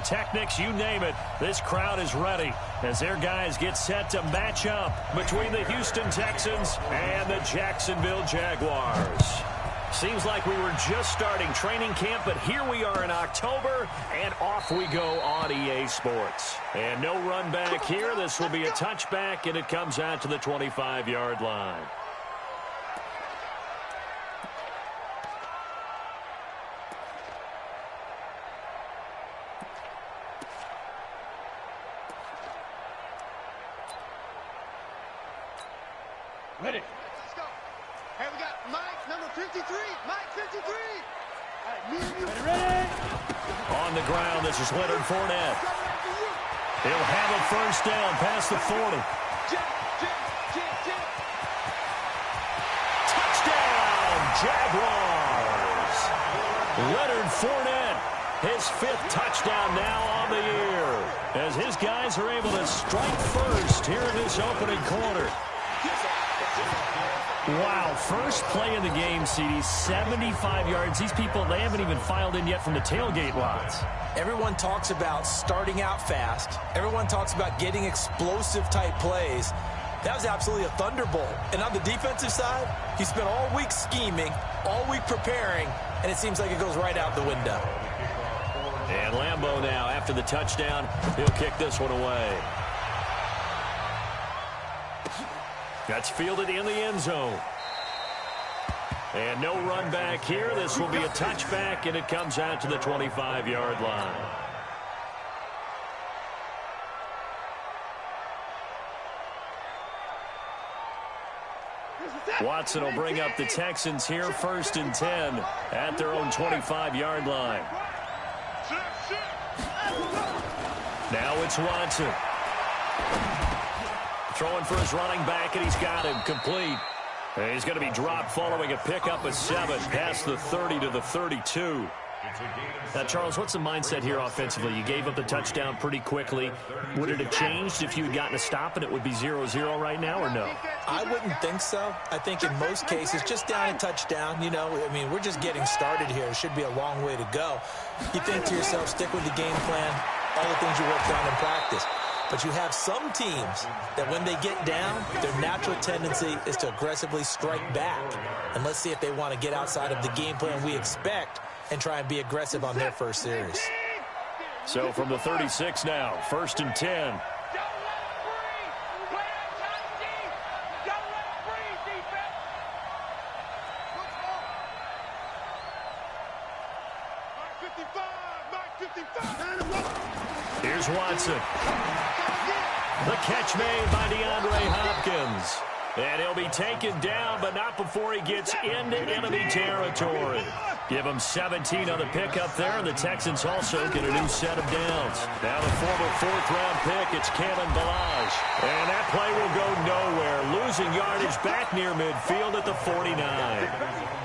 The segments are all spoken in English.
pyrotechnics, you name it. This crowd is ready as their guys get set to match up between the Houston Texans and the Jacksonville Jaguars. Seems like we were just starting training camp, but here we are in October, and off we go on EA Sports. And no run back here. This will be a touchback, and it comes out to the 25-yard line. Ready. Let's go. Hey, we got Mike, number 53. Mike, 53. All right, me and you. Ready. On the ground, this is Leonard Fournette. He'll have a first down past the 40. Touchdown, Jaguars. Leonard Fournette, his 5th touchdown now on the year, as his guys are able to strike first here in this opening quarter. Wow, first play of the game, CD, 75 yards. These people, they haven't even filed in yet from the tailgate lots. Everyone talks about starting out fast. Everyone talks about getting explosive-type plays. That was absolutely a thunderbolt. And on the defensive side, he spent all week scheming, all week preparing, and it seems like it goes right out the window. And Lambeau now, after the touchdown, he'll kick this one away. That's fielded in the end zone. And no run back here. This will be a touchback, and it comes out to the 25-yard line. Watson will bring up the Texans here, 1st and 10 at their own 25-yard line. Now it's Watson. Throwing for his running back, and he's got him complete. And he's going to be dropped following a pickup of 7 past the 30 to the 32. Now, Charles, what's the mindset here offensively? You gave up the touchdown pretty quickly. Would it have changed if you had gotten a stop and it would be 0-0 right now, or no? I wouldn't think so. I think in most cases, just down a touchdown, you know, I mean, we're just getting started here. It should be a long way to go. You think to yourself, stick with the game plan, all the things you worked on in practice. But you have some teams that when they get down, their natural tendency is to aggressively strike back. And let's see if they want to get outside of the game plan we expect and try and be aggressive on their first series. So from the 36 now, 1st and 10. Here's Watson. The catch made by DeAndre Hopkins. And he'll be taken down, but not before he gets into enemy territory. Give him 17 on the pickup there, and the Texans also get a new set of downs. Now the former 4th-round pick, it's KYLIE Balaj. And that play will go nowhere, losing yardage back near midfield at the 49.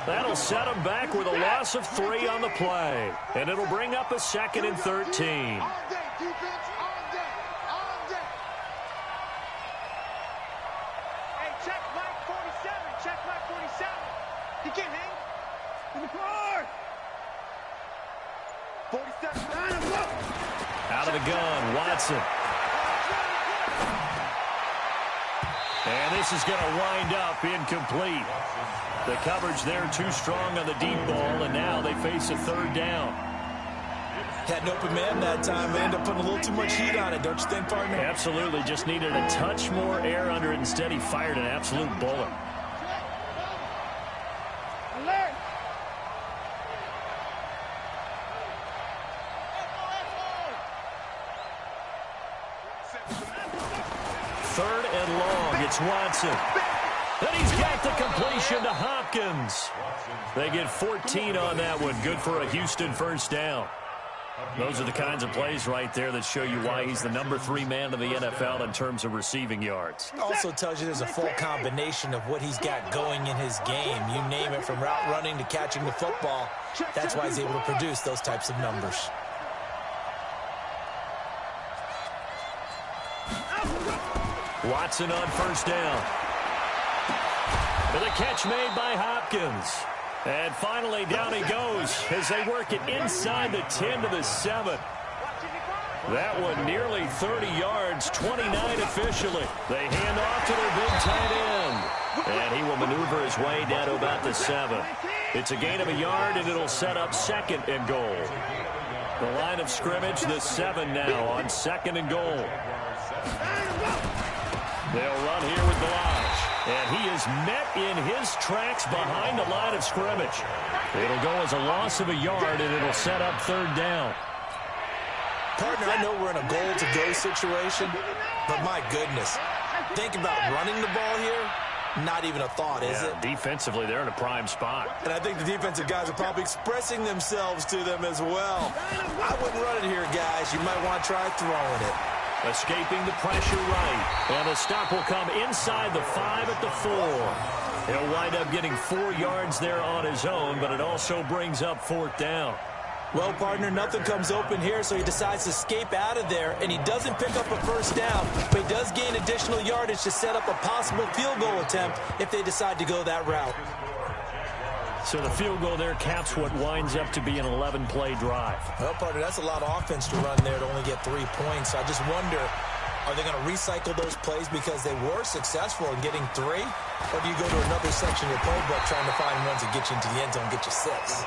That'll set him back with a loss of 3 on the play. And it'll bring up a 2nd and 13. Out of the gun, Watson. And this is going to wind up incomplete. The coverage there too strong on the deep ball, and now they face a 3rd down. Had an open man that time. They ended up putting a little too much heat on it, don't you think, partner? Absolutely. Just needed a touch more air under it. Instead, he fired an absolute bullet. Third and long, it's Watson. And he's got the completion to Hopkins. They get 14 on that one. Good for a Houston first down. Those are the kinds of plays right there that show you why he's the number 3 man in the NFL in terms of receiving yards. Also tells you there's a full combination of what he's got going in his game. You name it, from route running to catching the football. That's why he's able to produce those types of numbers. Watson on first down. With a catch made by Hopkins. And finally, down he goes as they work it inside the 10 to the 7. That one nearly 30 yards, 29 officially. They hand off to their big tight end. And he will maneuver his way down to about the 7. It's a gain of a yard, and it'll set up 2nd and goal. The line of scrimmage, the 7 now on 2nd and goal. They'll run here with Balaj. And he is met in his tracks behind the line of scrimmage. It'll go as a loss of a yard, and it'll set up 3rd down. Partner, I know we're in a goal-to-go situation, but my goodness, think about running the ball here. Not even a thought, is it? Defensively, they're in a prime spot. And I think the defensive guys are probably expressing themselves to them as well. I wouldn't run it here, guys. You might want to try throwing it. Escaping the pressure right. And the stop will come inside the 5 at the 4. He'll wind up getting 4 yards there on his own, but it also brings up 4th down. Well, partner, nothing comes open here, so he decides to escape out of there, and he doesn't pick up a 1st down, but he does gain additional yardage to set up a possible field goal attempt if they decide to go that route. So the field goal there caps what winds up to be an 11-play drive. Well, partner, that's a lot of offense to run there to only get 3 points. So I just wonder, are they going to recycle those plays because they were successful in getting 3? Or do you go to another section of your playbook trying to find ones that get you into the end zone and get you 6?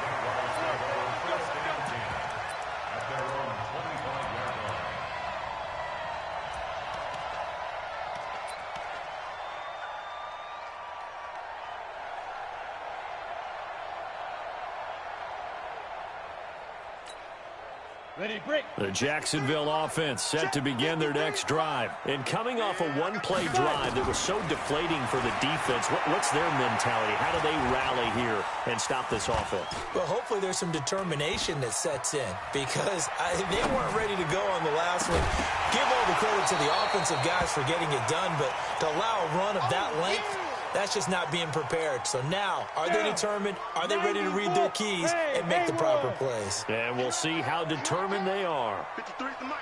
The Jacksonville offense set to begin their next drive. And coming off a 1-play drive that was so deflating for the defense, what's their mentality? How do they rally here and stop this offense? Well, hopefully there's some determination that sets in because they weren't ready to go on the last one. Give all the credit to the offensive guys for getting it done, but to allow a run of that length, that's just not being prepared. So now, are they determined? Are they ready to read their keys and make the proper plays? And we'll see how determined they are. 53 to Mike.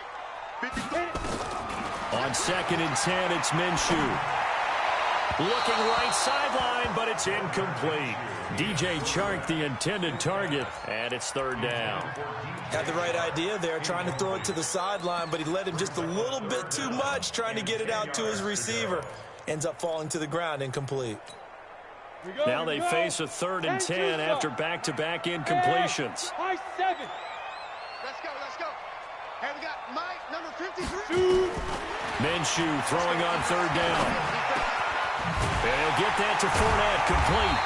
53. On 2nd and 10, it's Minshew. Looking right sideline, but it's incomplete. DJ Chark, the intended target, and it's 3rd down. Had the right idea there, trying to throw it to the sideline, but he led him just a little bit too much, trying to get it out to his receiver. Ends up falling to the ground, incomplete. Now they face a 3rd and 10 after back-to-back incompletions. Let's go, let's go. Hey, we got Mike, number 53. Minshew throwing on 3rd down. And he'll get that to Fournette, complete.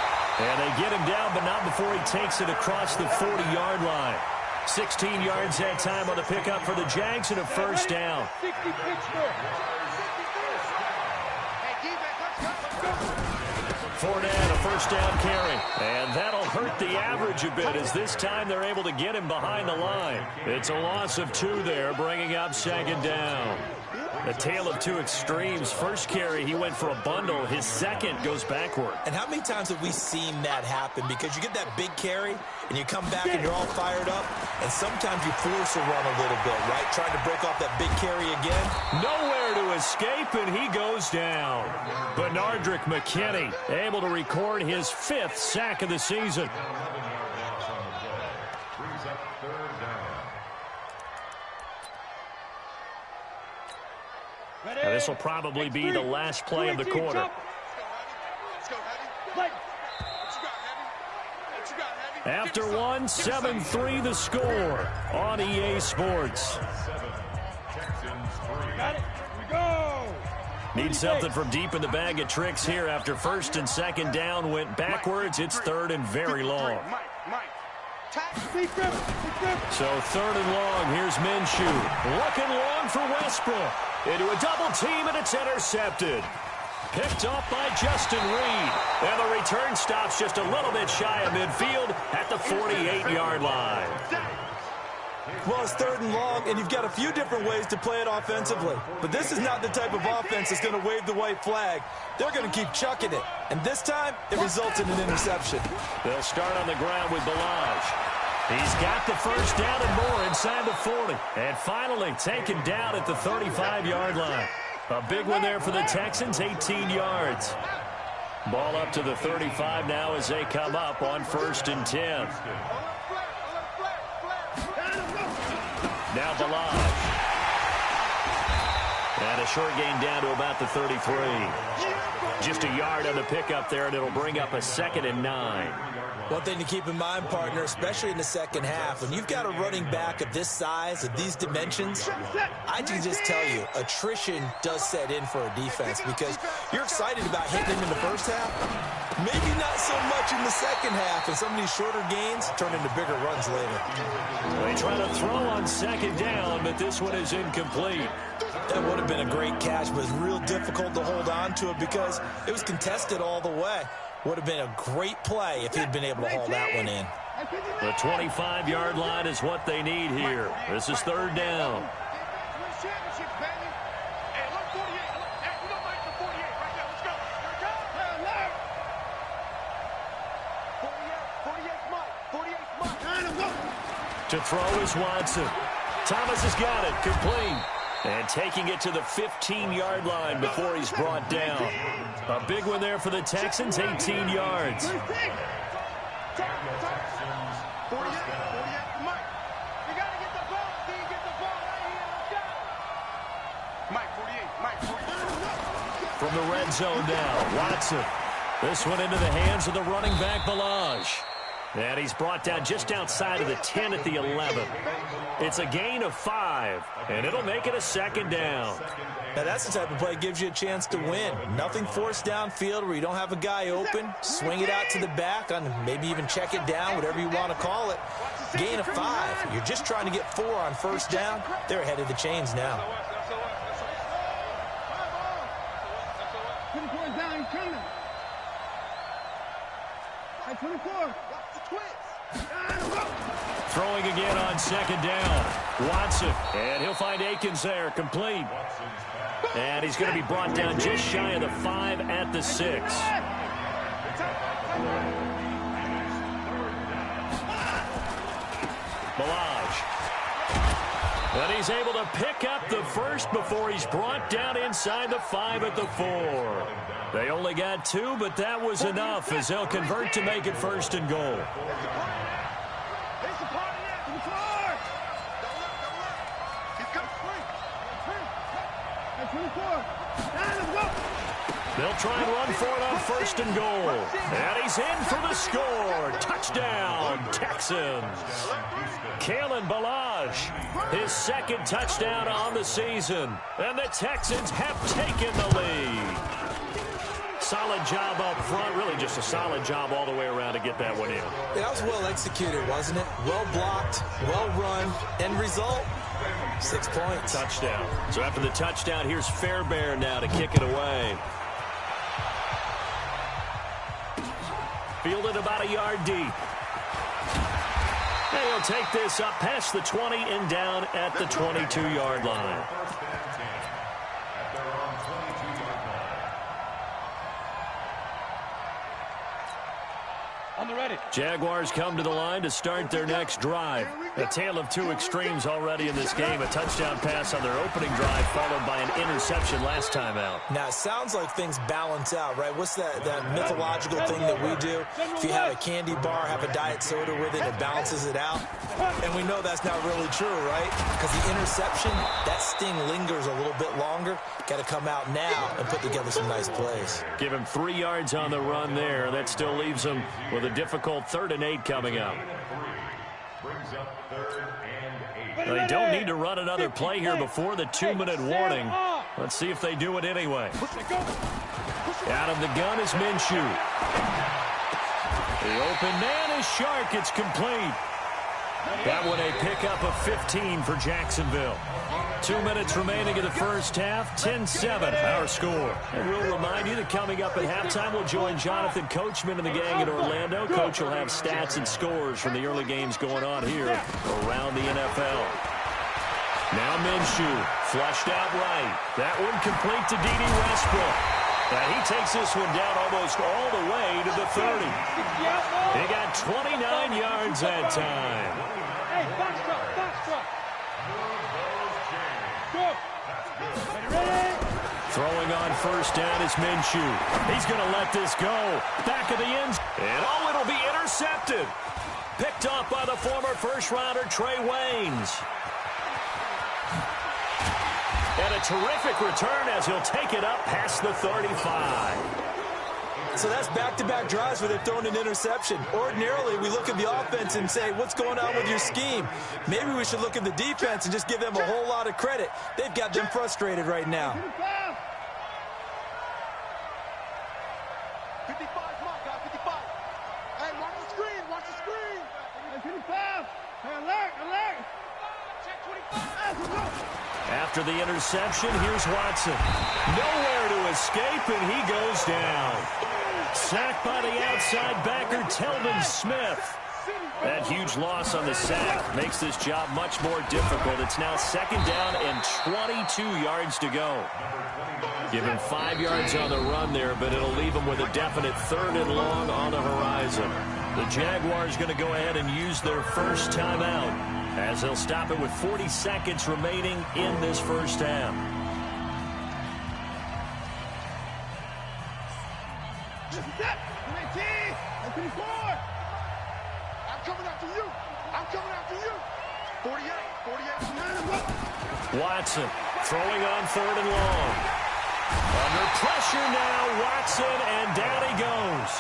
And they get him down, but not before he takes it across the 40-yard line. 16 yards that time on the pickup for the Jags and a 1st down. Fournette, a 1st down carry. And that'll hurt the average a bit as this time they're able to get him behind the line. It's a loss of 2 there, bringing up 2nd down. A tale of 2 extremes. First carry, he went for a bundle. His 2nd goes backward. And how many times have we seen that happen? Because you get that big carry, and you come back and you're all fired up, and sometimes you force a run a little bit, right? Trying to break off that big carry again. Nowhere to escape, and he goes down. Benardrick McKinney able to record his 5th sack of the season. And this will probably be the last play of the quarter. After one, 7-3 the score on EA Sports. Got it. Here we go. Need something from deep in the bag of tricks here after 1st and 2nd down went backwards. It's 3rd and very long. So 3rd and long. Here's Minshew. Looking long for Westbrook. Into a double team, and it's intercepted. Picked off by Justin Reed. And the return stops just a little bit shy of midfield at the 48-yard line. Well, it's 3rd and long, and you've got a few different ways to play it offensively. But this is not the type of offense that's going to wave the white flag. They're going to keep chucking it. And this time, it results in an interception. They'll start on the ground with Balaj. He's got the 1st down and more inside the 40. And finally taken down at the 35-yard line. A big one there for the Texans, 18 yards. Ball up to the 35 now as they come up on 1st and 10. Now Balaj. And a short gain down to about the 33. Just a yard on the pickup there, and it'll bring up a 2nd and 9. One thing to keep in mind, partner, especially in the second half, when you've got a running back of this size, of these dimensions, I can just tell you, attrition does set in for a defense because you're excited about hitting him in the first half. Maybe not so much in the second half, and some of these shorter gains turn into bigger runs later. They try to throw on 2nd down, but this one is incomplete. That would have been a great catch, but it's real difficult to hold on to it because it was contested all the way. Would have been a great play if he'd been able to haul that one in. The 25-yard line is what they need here. This is 3rd down. To throw is Watson. Thomas has got it, complete. And taking it to the 15-yard line before he's brought down. A big one there for the Texans, 18 yards. From the red zone now, Watson. This one into the hands of the running back, Balaj. And he's brought down just outside of the 10 at the 11. It's a gain of 5, and it'll make it a 2nd down. Now, that's the type of play that gives you a chance to win. Nothing forced downfield where you don't have a guy open. Swing it out to the back, on maybe even check it down, whatever you want to call it. Gain of 5. You're just trying to get 4 on 1st down. They're ahead of the chains now. 24 down, coming. 24. Throwing again on 2nd down. Watson, and he'll find Akins there, complete. And he's going to be brought down just shy of the 5 at the 6. Balaj. And he's able to pick up the first before he's brought down inside the 5 at the 4. They only got 2, but that was enough as they'll convert to make it 1st and goal. They'll try and run for it on 1st and goal. And he's in for the score. Touchdown, Texans. Kalen Balaj, his 2nd touchdown on the season. And the Texans have taken the lead. Solid job up front. Really just a solid job all the way around to get that one in. That was well executed, wasn't it? Well blocked, well run. End result, 6 points. Touchdown. So after the touchdown, here's Fairbairn now to kick it away. Fielded about a yard deep. And he'll take this up past the 20 and down at the 22-yard line. Jaguars come to the line to start their next drive. A tale of 2 extremes already in this game. A touchdown pass on their opening drive followed by an interception last time out. Now, it sounds like things balance out, right? What's that mythological thing that we do? If you have a candy bar, have a diet soda with it, it balances it out. And we know that's not really true, right? Because the interception, that sting lingers a little bit longer. Got to come out now and put together some nice plays. Give him 3 yards on the run there. That still leaves him with a difficult 3rd and 8 coming up. They don't need to run another play here before the 2-minute warning. Let's see if they do it anyway. Out of the gun is Minshew. The open man is Shark. It's complete. That one a pickup of 15 for Jacksonville. 2 minutes remaining in the first half. 10-7 our score. And we'll remind you that coming up at halftime, we'll join Jonathan Coachman and the gang in Orlando. Coach will have stats and scores from the early games going on here around the NFL. Now Minshew, flushed out right. That one complete to D.D. Westbrook. And he takes this one down almost all the way to the 30. He got 29 yards that time. Hey, backstrap. Throwing on 1st down is Minshew. He's going to let this go. Back of the end. And it'll be intercepted. Picked off by the former first-rounder Trey Waynes. And And a terrific return as he'll take it up past the 35. So that's back-to-back drives where they've thrown an interception. Ordinarily, we look at the offense and say, what's going on with your scheme? Maybe we should look at the defense and just give them a whole lot of credit. They've got them frustrated right now. 55, come on, guys, 55. Hey, watch the screen, watch the screen. Hey, 55. Hey, alert, alert. Check 25. After the interception, here's Watson. Nowhere to escape, and he goes down. Sacked by the outside backer, Telvin Smith. That huge loss on the sack makes this job much more difficult. It's now 2nd down and 22 yards to go. Give him 5 yards on the run there, but it'll leave him with a definite 3rd and long on the horizon. The Jaguars going to go ahead and use their first timeout as they'll stop it with 40 seconds remaining in this first half. I'm coming after you. I'm coming after you. 48. Watson throwing on 3rd and long. Under pressure now, Watson, and down he goes.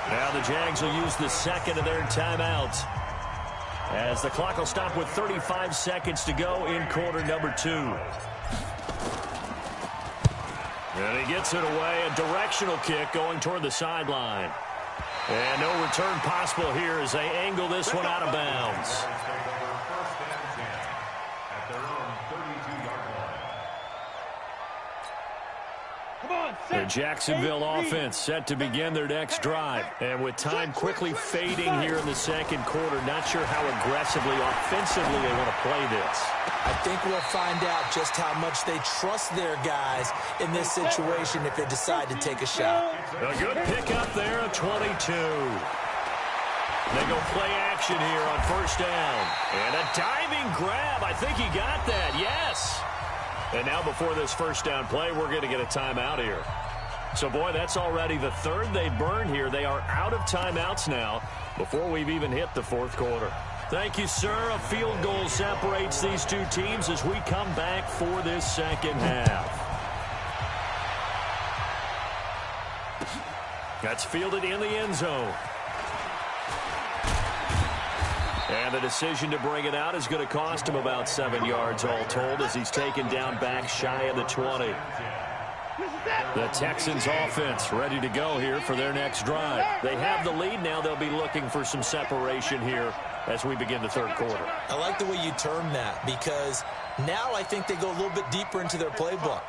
Now the Jags will use the 2nd of their timeouts as the clock will stop with 35 seconds to go in quarter number 2. And he gets it away, a directional kick going toward the sideline. And no return possible here as they angle this one out of bounds. The Jacksonville offense set to begin their next drive. And with time quickly fading here in the 2nd quarter, not sure how aggressively, offensively they want to play this. I think we'll find out just how much they trust their guys in this situation if they decide to take a shot. A good pickup there of 22. They go play action here on 1st down. And a diving grab. I think he got that. Yes. And now before this 1st down play, we're going to get a timeout here. So, boy, that's already the 3rd they burn here. They are out of timeouts now before we've even hit the 4th quarter. Thank you, sir. A field goal separates these two teams as we come back for this 2nd half. That's fielded in the end zone. And the decision to bring it out is going to cost him about 7 yards all told as he's taken down back shy of the 20. The Texans offense ready to go here for their next drive. They have the lead now. They'll be looking for some separation here as we begin the 3rd quarter. I like the way you term that because now I think they go a little bit deeper into their playbook.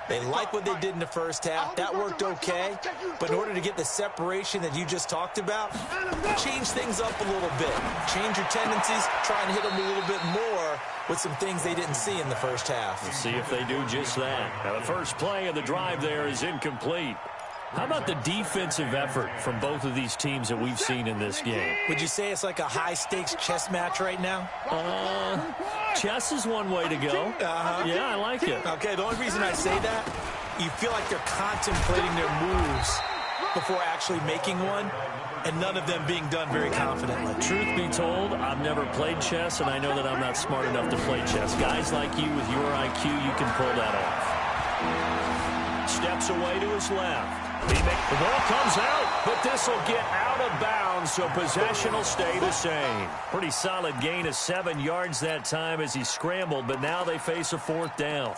They like what they did in the 1st half. That worked okay. But in order to get the separation that you just talked about, change things up a little bit. Change your tendencies. Try and hit them a little bit more with some things they didn't see in the 1st half. We'll see if they do just that. Now, the first play of the drive there is incomplete. How about the defensive effort from both of these teams that we've seen in this game? Would you say it's like a high-stakes chess match right now? Chess is one way to go. Yeah, I like it. Okay, the only reason I say that, you feel like they're contemplating their moves before actually making one, and none of them being done very confidently. Truth be told, I've never played chess, and I know that I'm not smart enough to play chess. Guys like you with your IQ, you can pull that off. Steps away to his left. The ball comes out, but this will get out of bounds, so possession will stay the same. Pretty solid gain of 7 yards that time as he scrambled, but now they face a 4th down.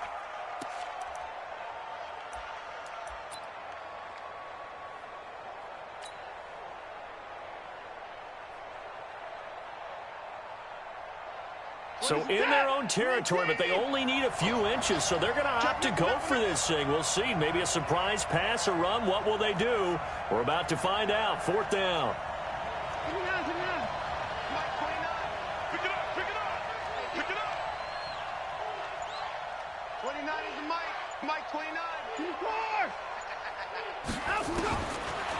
So in their own territory, but they only need a few inches, so they're going to opt to go for this thing. We'll see. Maybe a surprise pass or run. What will they do? We're about to find out. 4th down. Pick it up. 29 is the Mike 29.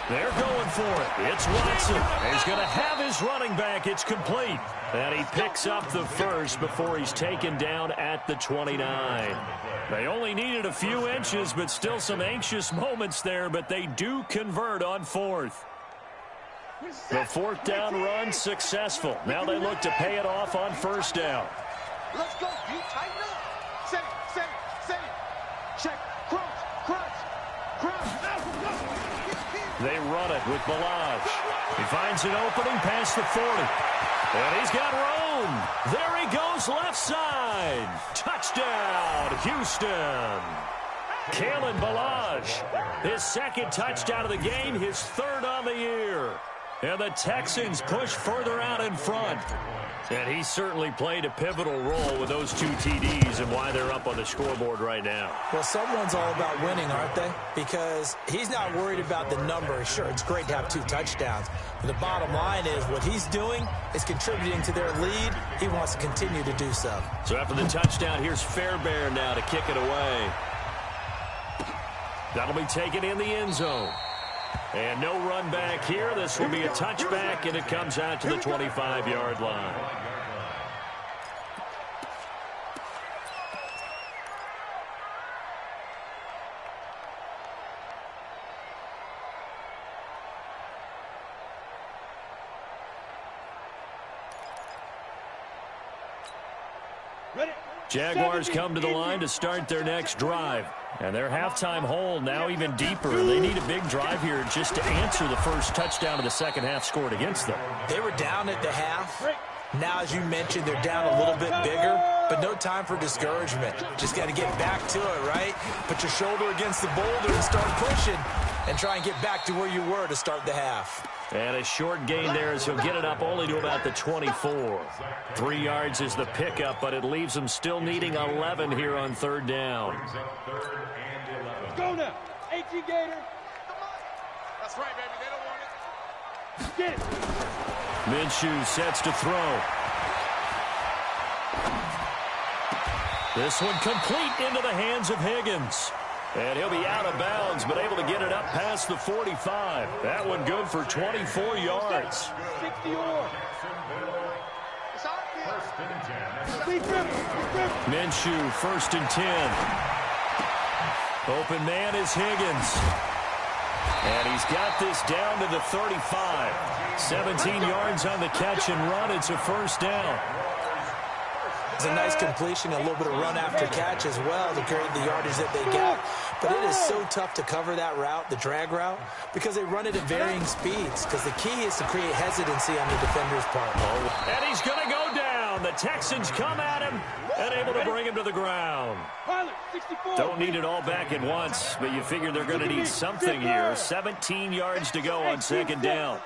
They're going for it. It's Watson. He's going to have his running back. It's complete. And he picks up the first before he's taken down at the 29. They only needed a few inches, but still some anxious moments there, but they do convert on 4th. The 4th down run successful. Now they look to pay it off on 1st down. Let's go, Pete. Tighten up. Say it. run it with Balazs. He finds an opening past the 40. And he's got room. There he goes left side. Touchdown, Houston. Kalen Balazs, his second touchdown of the game, his third on the year. And the Texans push further out in front. And he certainly played a pivotal role with those 2 TDs and why they're up on the scoreboard right now. Well, someone's all about winning, aren't they? Because he's not worried about the number. Sure, it's great to have 2 touchdowns. But the bottom line is what he's doing is contributing to their lead. He wants to continue to do so. So after the touchdown, here's Fairbairn now to kick it away. That'll be taken in the end zone. And no run back here. This will be a touchback, and it comes out to the 25-yard line. Jaguars come to the line to start their next drive. And their halftime hole now even deeper. They need a big drive here just to answer the first touchdown of the second half scored against them. They were down at the half. Now, as you mentioned, they're down a little bit bigger, but no time for discouragement. Just got to get back to it, right? Put your shoulder against the boulder and start pushing and try and get back to where you were to start the half. And a short gain there as he'll get it up only to about the 24. 3 yards is the pickup, but it leaves him still needing 11 here on third down. Go now. 18 Gator. That's right, baby. They don't want it. Get it. Minshew sets to throw. This one complete into the hands of Higgins. And he'll be out of bounds, but able to get it up past the 45. That one good for 24 yards. 60-yard. Minshew, 1st and 10. Open man is Higgins. And he's got this down to the 35. 17 yards on the catch and run. It's a first down. It's a nice completion, a little bit of run after catch as well to create the yardage that they got. But it is so tough to cover that route, the drag route, because they run it at varying speeds. Because the key is to create hesitancy on the defender's part. And he's going to go down. The Texans come at him and able to bring him to the ground. Don't need it all back at once, but you figure they're going to need something here. 17 yards to go on second down.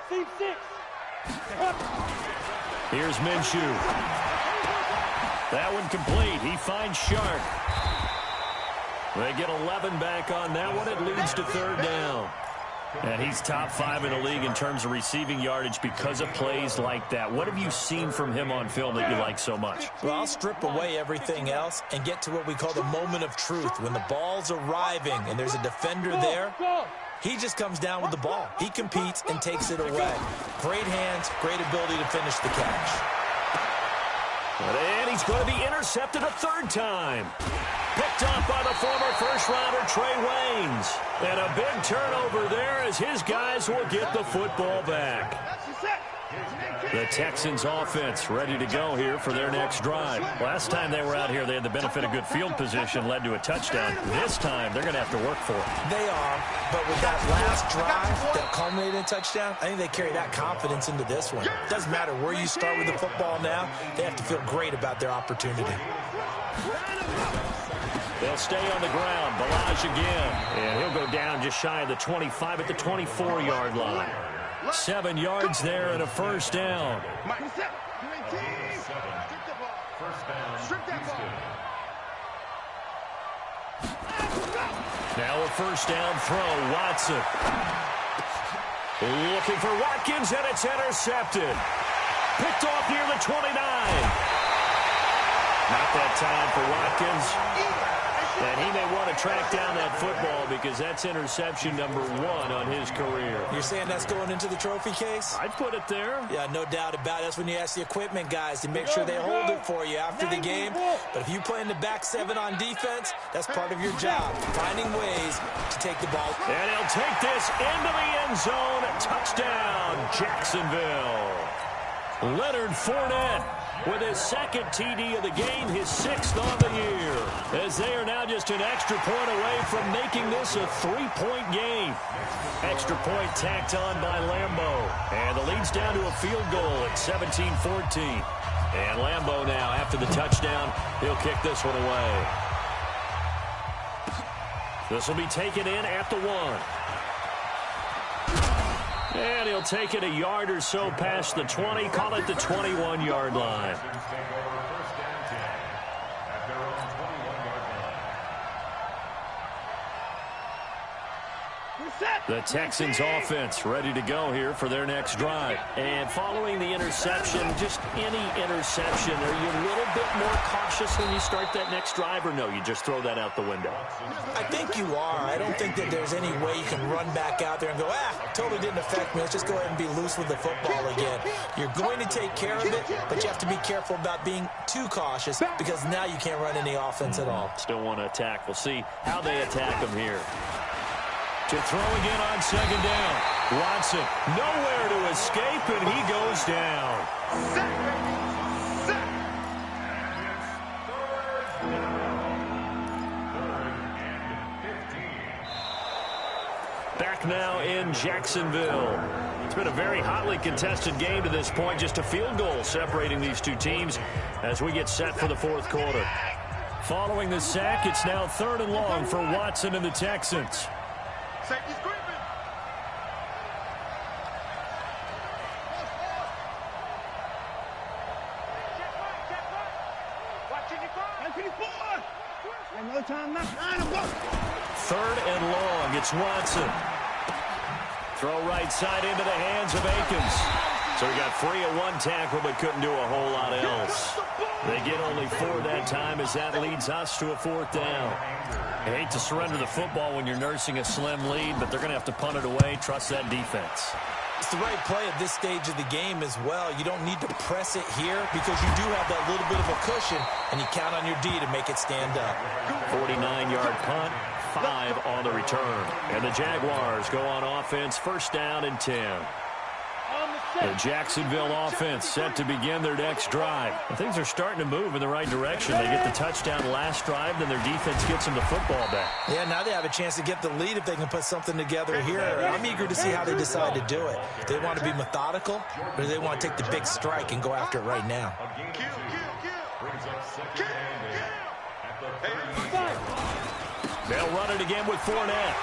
Here's Minshew. That one complete. He finds Sharp. They get 11 back on that one. It leads to third down. And he's top 5 in the league in terms of receiving yardage because of plays like that. What have you seen from him on film that you like so much? Well, I'll strip away everything else and get to what we call the moment of truth. When the ball's arriving and there's a defender there, he just comes down with the ball. He competes and takes it away. Great hands, great ability to finish the catch. And he's going to be intercepted a third time. Picked off by the former first-rounder Trey Waynes. And a big turnover there as his guys will get the football back. The Texans offense ready to go here for their next drive. Last time they were out here, they had the benefit of good field position, led to a touchdown. This time, they're going to have to work for it. They are, but with that last drive that culminated in a touchdown, I think they carry that confidence into this one. It doesn't matter where you start with the football now. They have to feel great about their opportunity. They'll stay on the ground. Balazs again. And he'll go down just shy of the 25 at the 24-yard line. 7 yards there and a first down. Now a first down throw. Watson. Looking for Watkins, and it's intercepted. Picked off near the 29. Not that time for Watkins. And he may want to track down that football because that's interception number 1 on his career. You're saying that's going into the trophy case? I'd put it there. Yeah, no doubt about it. That's when you ask the equipment guys to make sure they hold it for you after the game. But if you play in the back 7 on defense, that's part of your job, finding ways to take the ball. And he'll take this into the end zone. Touchdown, Jacksonville. Leonard Fournette with his second TD of the game, his 6th on the year, as they are now just an extra point away from making this a 3-point game. Extra point tacked on by Lambeau, and the lead's down to a field goal at 17-14. And Lambeau now, after the touchdown, he'll kick this one away. This will be taken in at the 1. And he'll take it a yard or so past the 20, call it the 21-yard line. The Texans offense ready to go here for their next drive. And following the interception, just any interception, are you a little bit more cautious when you start that next drive, or no, you just throw that out the window? I think you are. I don't think that there's any way you can run back out there and go, totally didn't affect me. Let's just go ahead and be loose with the football again. You're going to take care of it, but you have to be careful about being too cautious because now you can't run any offense at all. Still want to attack. We'll see how they attack them here. To throw again on second down. Watson nowhere to escape, and he goes down. Back now in Jacksonville. It's been a very hotly contested game to this point. Just a field goal separating these two teams as we get set for the fourth quarter. Following the sack, it's now 3rd and long for Watson and the Texans. Safety's creeping. No time left. 3rd and long. It's Watson. Throw right side into the hands of Akins. So he got free of 1 tackle but couldn't do a whole lot else. They get only 4 that time as that leads us to a 4th down. I hate to surrender the football when you're nursing a slim lead, but they're going to have to punt it away. Trust that defense. It's the right play at this stage of the game as well. You don't need to press it here because you do have that little bit of a cushion, and you count on your D to make it stand up. 49-yard punt, 5 on the return. And the Jaguars go on offense, 1st down and 10. The Jacksonville offense set to begin their next drive. And things are starting to move in the right direction. They get the touchdown last drive, then their defense gets them the football back. Yeah, now they have a chance to get the lead if they can put something together here. I'm eager to see how they decide to do it. Do they want to be methodical, or do they want to take the big strike and go after it right now? They'll run it again with Fournette.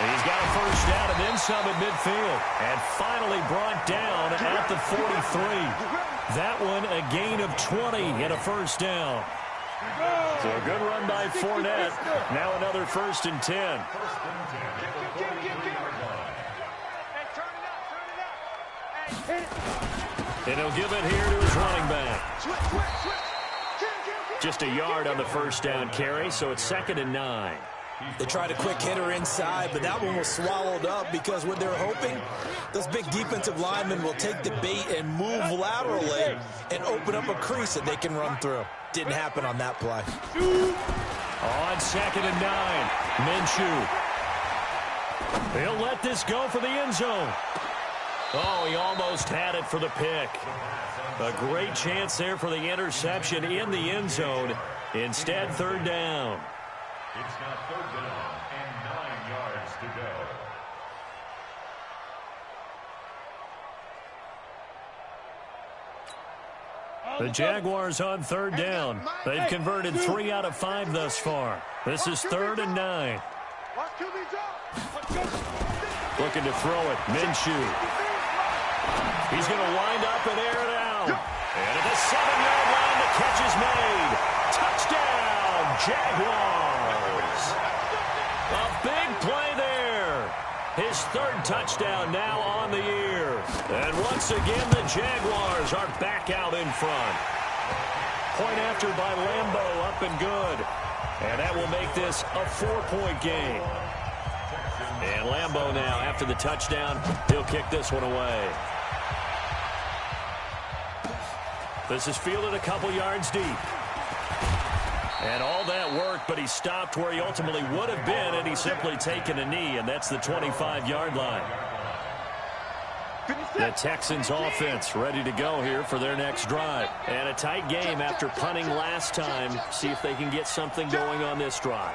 And he's got a 1st down and then some at midfield. And finally brought down at the 43. That one a gain of 20 and a 1st down. So a good run by Fournette. Now another 1st and 10. And he'll give it here to his running back. Just a yard on the 1st down carry, so it's 2nd and 9. They tried a quick hitter inside, but that one was swallowed up because what they're hoping, those big defensive linemen will take the bait and move laterally and open up a crease that they can run through. Didn't happen on that play. On 2nd and 9, Minshew. He'll let this go for the end zone. Oh, he almost had it for the pick. A great chance there for the interception in the end zone. Instead, 3rd down. It's now 3rd down and 9 yards to go. The Jaguars on 3rd down. They've converted 3 out of 5 thus far. This is 3rd and 9. Looking to throw it. Minshew. He's going to wind up and air it out. And at the 7-yard line, the catch is made. Touchdown, Jaguars. A big play there. His 3rd touchdown now on the year. And once again, the Jaguars are back out in front. Point after by Lambeau, up and good. And that will make this a 4-point game. And Lambeau now, after the touchdown, he'll kick this one away. This is fielded a couple yards deep. And all that work, but he stopped where he ultimately would have been, and he's simply taken a knee, and that's the 25-yard line. The Texans offense ready to go here for their next drive. And a tight game after punting last time. See if they can get something going on this drive.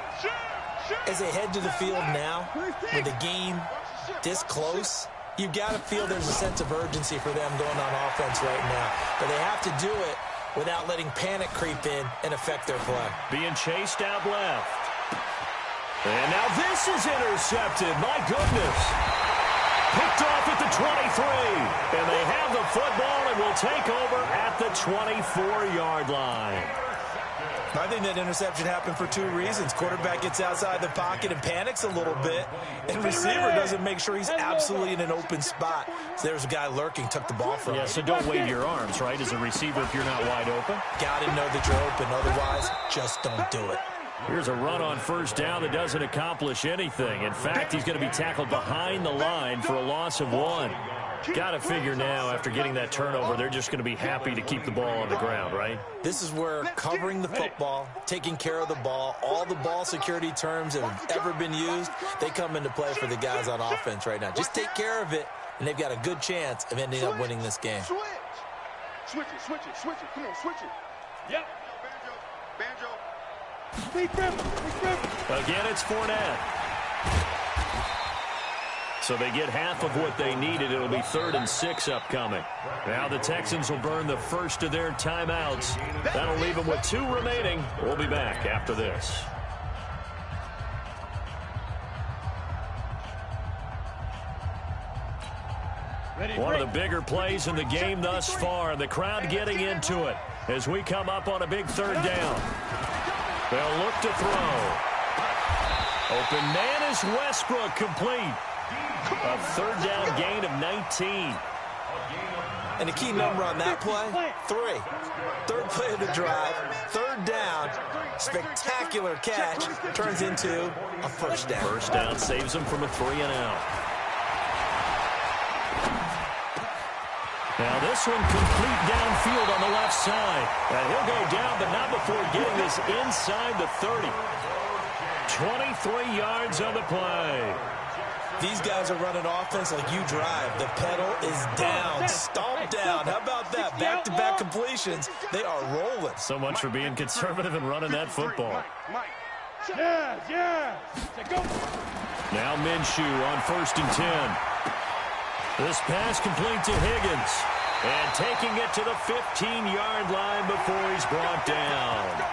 As they head to the field now, with the game this close, you've got to feel there's a sense of urgency for them going on offense right now. But they have to do it without letting panic creep in and affect their play. Being chased out left. And now this is intercepted. My goodness. Picked off at the 23. And they have the football and will take over at the 24-yard line. I think that interception happened for two reasons. Quarterback gets outside the pocket and panics a little bit, and receiver doesn't make sure he's absolutely in an open spot. So there's a guy lurking, took the ball from him. Yeah, so don't wave your arms, right, as a receiver if you're not wide open. Got to know that you're open. Otherwise, just don't do it. Here's a run on first down that doesn't accomplish anything. In fact, he's going to be tackled behind the line for a loss of 1. Got to figure now, after getting that turnover, they're just going to be happy to keep the ball on the ground, right? This is where covering the football, taking care of the ball, all the ball security terms that have ever been used, they come into play for the guys on offense right now. Just take care of it, and they've got a good chance of ending up winning this game. Switch it. Come on, switch it. Yep. Banjo. Again, it's Fournette. So they get half of what they needed. It'll be 3rd and 6 upcoming. Now the Texans will burn the first of their timeouts. That'll leave them with 2 remaining. We'll be back after this. One of the bigger plays in the game thus far. The crowd getting into it as we come up on a big 3rd down. They'll look to throw. Open man is Westbrook, complete. A 3rd down gain of 19. And the key number on that play, 3. 3rd play of the drive, 3rd down, spectacular catch, turns into a first down. First down saves him from a 3-and-out. Now this one complete downfield on the left side. And he'll go down, but not before getting this inside the 30. 23 yards on the play. These guys are running offense like you drive. The pedal is down, stomped down. How about that? Back-to-back completions. They are rolling. So much for being conservative and running that football. Yeah. Now Minshew on 1st and 10. This pass complete to Higgins. And taking it to the 15-yard line before he's brought down.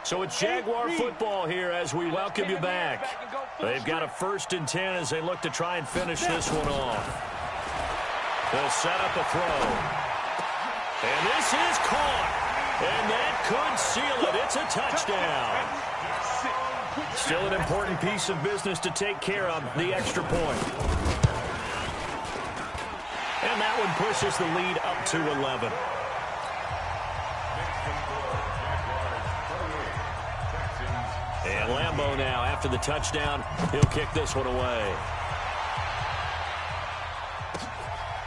So it's Jaguar football here as we welcome you back. They've got a 1st and 10 as they look to try and finish this one off. They'll set up a throw. And this is caught. And that could seal it. It's a touchdown. Still an important piece of business to take care of, the extra point. And that one pushes the lead up to 11. And Lambeau now, after the touchdown, he'll kick this one away.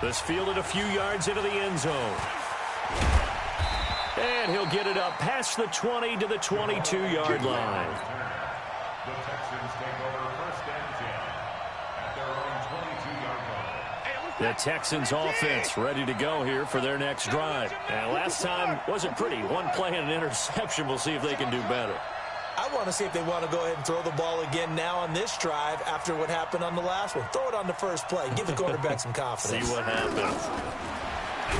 This fielded a few yards into the end zone. And he'll get it up past the 20 to the 22-yard line. The Texans take over 1st and 10 at their own 22-yard line. The Texans offense ready to go here for their next drive. And last time wasn't pretty. One play and an interception. We'll see if they can do better. I want to see if they want to go ahead and throw the ball again now on this drive after what happened on the last one. Throw it on the first play. Give the quarterback some confidence. See what happens.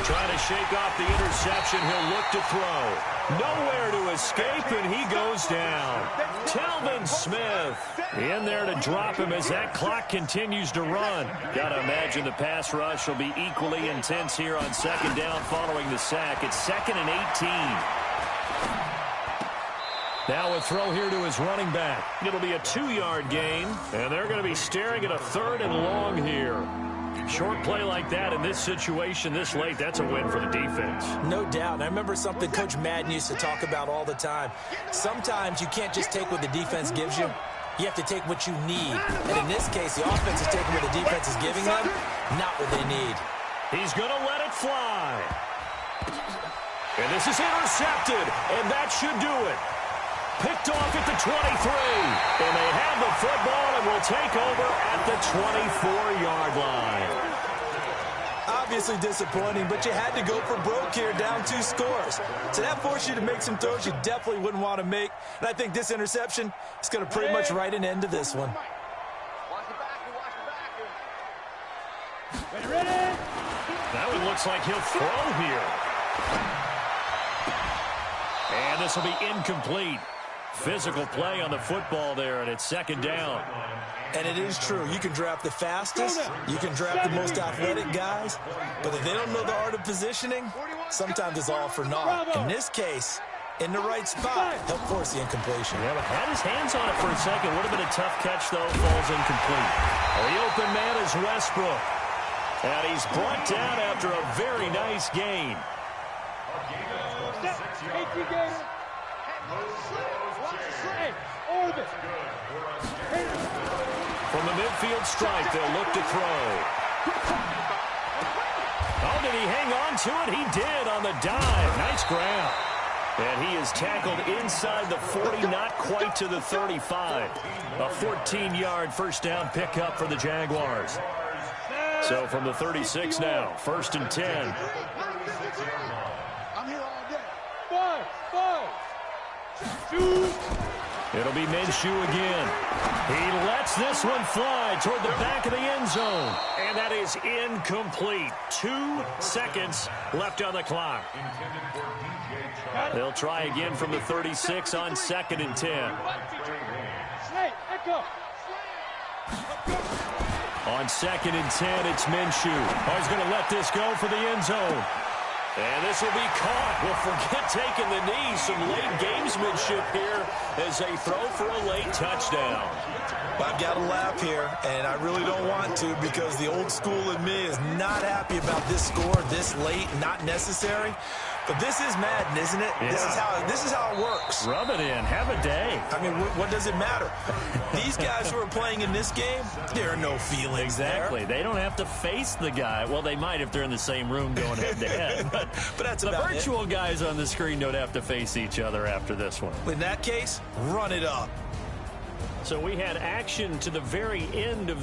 Trying to shake off the interception. He'll look to throw. Nowhere to escape, and he goes down. Telvin Smith in there to drop him as that clock continues to run. Got to imagine the pass rush will be equally intense here on 2nd down following the sack. It's 2nd and 18. Now a throw here to his running back. It'll be a 2-yard gain, and they're going to be staring at a 3rd and long here. Short play like that in this situation this late, that's a win for the defense. No doubt. I remember something Coach Madden used to talk about all the time. Sometimes you can't just take what the defense gives you. You have to take what you need. And in this case, the offense is taking what the defense is giving them, not what they need. He's going to let it fly. And this is intercepted, and that should do it. Picked off at the 23. And they have the football and will take over at the 24-yard line. Obviously disappointing, but you had to go for broke here, down 2 scores. So that forced you to make some throws you definitely wouldn't want to make. And I think this interception is going to pretty much write an end to this one. That one looks like he'll throw here. And this will be incomplete. Physical play on the football there, and it's 2nd down. And it is true. You can draft the fastest. You can draft the most athletic guys. But if they don't know the art of positioning, sometimes it's all for naught. In this case, in the right spot, helped force the incompletion. Yeah, but had his hands on it for a second. Would have been a tough catch, though. Falls incomplete. Well, the open man is Westbrook. And he's brought down after a very nice gain. From the midfield stripe, they'll look to throw. Oh, did he hang on to it? He did on the dive. Nice grab. And he is tackled inside the 40, not quite to the 35. A 14-yard first down pickup for the Jaguars. So from the 36 now, 1st and 10. I'm here all day. 5. It'll be Minshew again. He lets this one fly toward the back of the end zone. And that is incomplete. 2 seconds left on the clock. They'll try again from the 36 on 2nd and 10. On 2nd and 10, it's Minshew. Oh, he's going to let this go for the end zone. And this will be caught. Well, forget taking the knee. Some late gamesmanship here as they throw for a late touchdown. I've got to laugh here, and I really don't want to because the old school in me is not happy about this score this late, not necessary. But this is Madden, isn't it? Yeah. This is how it works. Rub it in. Have a day. I mean, what does it matter? These guys who are playing in this game, there are no feelings exactly. there. They don't have to face the guy. Well, they might if they're in the same room going head-to-head. But that's the virtual guys on the screen don't have to face each other after this one. In that case, run it up. So we had action to the very end of